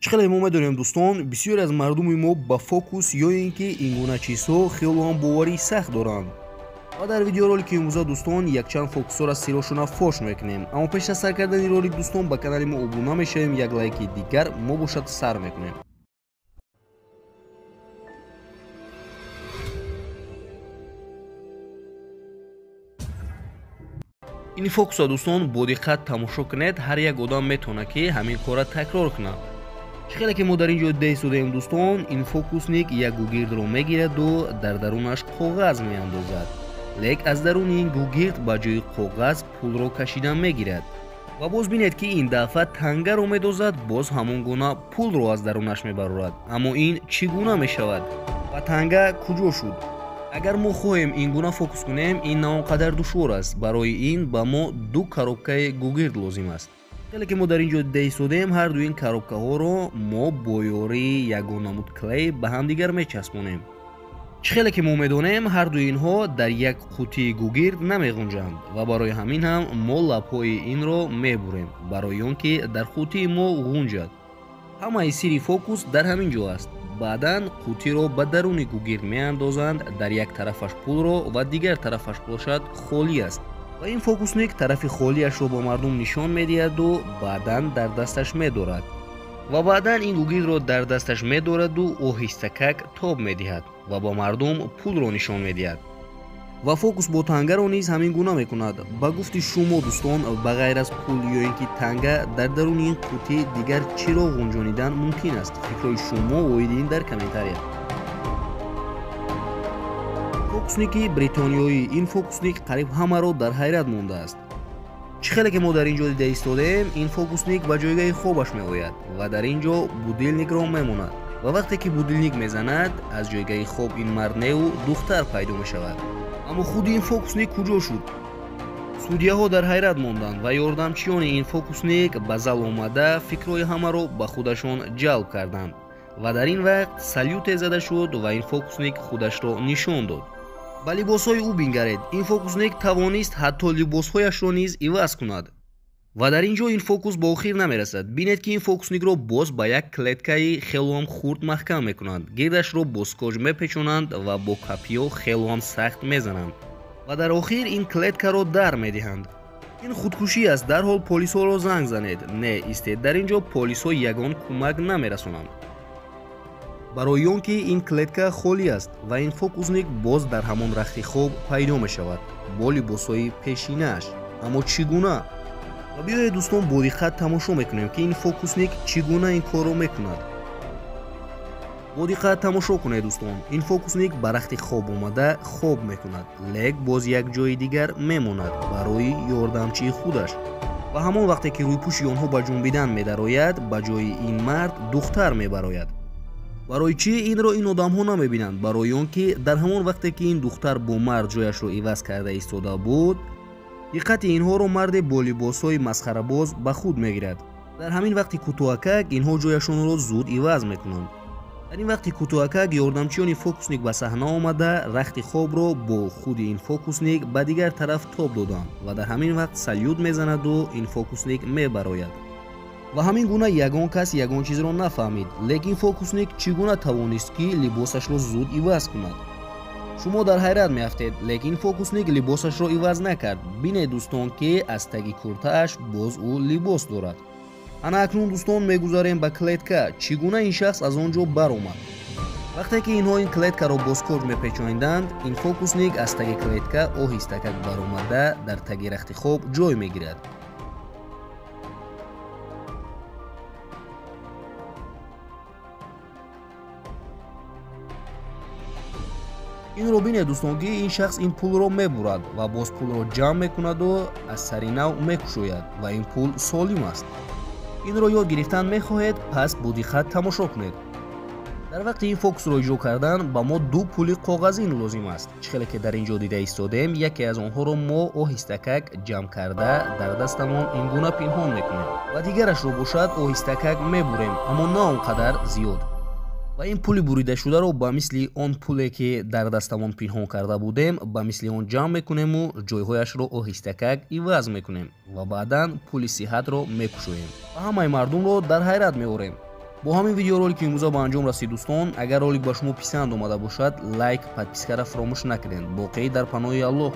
چقدر ما داریم دوستان بسیار از مردم ما با فوکوس یا اینکه این گونه چیزها خیلی هم باوری سخت دارند. و در ویدیو رولیک امروز دوستان یک چند فوکوس را سیراشون فوش میکنیم. اما پیش از سر کردن این رولیک دوستان با کانال ما ابونه میشیم، یک لایک دیگر ما باشد سر میکنیم. این فوکوس دوستان با دقت تماشا کنید، هر یک آدم میتونه که همین کار را تکرار کنه. خیلی که ما در اینجا دیده ایم دوستان، این فوکوسنیک یک گوگرد رو میگیرد و در درونش کاغذ میاندازد. لیک از درون این گوگرد با جای کاغذ پول رو کشیدن میگیرد و باز بینید که این دفعه تنگه رو میدازد، باز همون گونه پول رو از درونش میبرد. اما این چگونه میشود و تنگه کجا شد؟ اگر ما خواهیم این گونه فوکوس کنیم، این ناقدر دشوار است. برای این با ما دو کوروبکای گوگرد لازم است. خیلی که ما در اینجا دیدیم، هر دو این کوروبکا ها رو ما با یاری یگان نمود کلی به هم دیگر میچسبونیم. خیلی که ما میدونیم هر دو اینها در یک قوطی گوگرد نمیگنجند و برای همین هم ما لبهای این رو میبریم برای اینکه در قوطی ما گنجد. همه سری فوکوس در همین جا است. بعداً قوطی رو به درون گوگرد میاندازند، در یک طرفش پول رو و دیگر طرفش باشد خالی است و این فوکوسنیک طرف خالیش رو با مردم نشان میدهد و بعداً در دستش میدارد و بعداً این گوگرد رو در دستش میدارد و آهسته‌کک تاب میدهد و با مردم پول رو نشان میدهد. و فوکوس با تنگه رو نیز همین گونه میکند. با گفت شما دوستان، بغیر از پول یا اینکه تنگه در درون این قوطی دیگر چرا گنجانیدن ممکن است؟ فکرای شما اویدین در کامنتاریا. فوکوسنیکی بریتانیایی، این فوکوسنیک قریب همه رو در حیرت مونده است. خیلی که ما در اینجا دیده ایستادیم، این فوکوسنیک به جایگاه خوبش میآید و در اینجا بودلنیک را میماند و وقتی که بودلنیک میزند، از جایگاه خوب این مرد و دختر پیدا میشود. اما خود این فوکوسنیک کجا شد؟ سودیه ها در حیرت ماندند و یاردمچیان این فوکوسنیک به زل آمده فکرهای همه را به خودشان جلب کردند و در این وقت سلیوت زده شد و این فوکوسنیک خودش را نشان داد. با لباسهای او بینگرید، این فوکوسنیک توانست حتی لباسهایش را نیز عوض کند و در اینجا این فوکوس با آخر نمیرسد. بینید که این فوکوسنیک را باز با یک کلیدکای خیلی هم خرد محکم میکنند، گردش را با اسکاچ میپیچانند و با کپیو خیلی هم سخت میزنند و در آخر این کلیدکا را در میدهند. این خودکشی است. در حال پلیس ها را زنگ زنید. نه استید، در اینجا پلیس ها یگان کمک نمیرسونند برای اینکه این کلیدکا خالی است و این فوکوسنیک باز در همان رخت خواب پیدا می شود با لباسهای پیشینه‌اش. اما چگونه؟ و بیایید دوستان با دقت تماشا میکنیم که این فوکوسنیک چگونه این کار رو میکند. با دقت تماشا کنید دوستان، این فوکوسنیک به رخت خواب اومده خواب میکند، لیک باز یک جای دیگر میماند برای یاردمچی خودش و همان وقتی که روی پوشی آنها به جنبیدن میدراید، به جای این مرد دختر میبراید. برای چی این را این آدم ها نمیبینند؟ برای آنکه در همان وقتی که این دختر با مرد جایش رو عوض کرده ایستاده بود، دقت اینها رو مرد با لباسهای مسخره باز به خود میگیرد. در همین وقتی کوتاهک اینها جایشون رو زود عوض میکنند. در این وقتی کوتاهک یاردمچیان فوکوسنیک به صحنه آمده، رخت خواب رو با خود این فوکوسنیک به دیگر طرف تاب دادند و در همین وقت سلیوت میزند و این فوکوسنیک میبراید. و همین گونه یگان کس یگان چیز رو نفهمید، لیکن فوکوسنیک چگونه توانست که لباسش رو زود عوض کند؟ شما در حیرت میافتید، لیکن فوکوسنیک لباسش رو عوض نکرد. بینید دوستان که از تگی کرته‌اش باز او لباس دارد. انا اکنون دوستان میگذاریم به کلیدکا چگونه این شخص از آنجا برآمد. وقتی که اینها این کلیدکا رو با اسکاچ میپیچاندند، این فوکوسنیک از تگ کلیدکا آهسته‌کک برآمده در تگ رخت خواب جای میگیرد. این رو بینید دوستان که این شخص این پول رو میبرد و باز پول رو جمع میکند و از سری نو میکشوید و این پول سالم است. این رو یاد گرفتن میخواهید، پس با دقت تماشا کنید. در وقت این فوکس رو اجرا کردن با ما دو پول کاغذی لازم است. خیلی که در اینجا دیده ایستادیم، یکی از آنها رو ما آهسته‌کک جمع کرده در دستمون این گونه پنهان میکنیم و دیگرش رو باشد آهسته‌کک میبریم، اما نه اونقدر زیاد. و این پول بریده شده رو با مثل آن پولی که در دستمون پنهان کرده بودیم با مثل آن جمع میکنیم و جایهایش رو آهسته‌کک عوض میکنیم و بعداً پول صحت رو میکشویم و همه مردم رو در حیرت میبریم. бо ҳамин видеоролики имрӯза ба анҷом расид. дӯстон, агар ролик ба шумо писанд омада бошад, лайк, подпискаро фаромӯш накунед. боқӣ дар паноҳи Аллоҳ.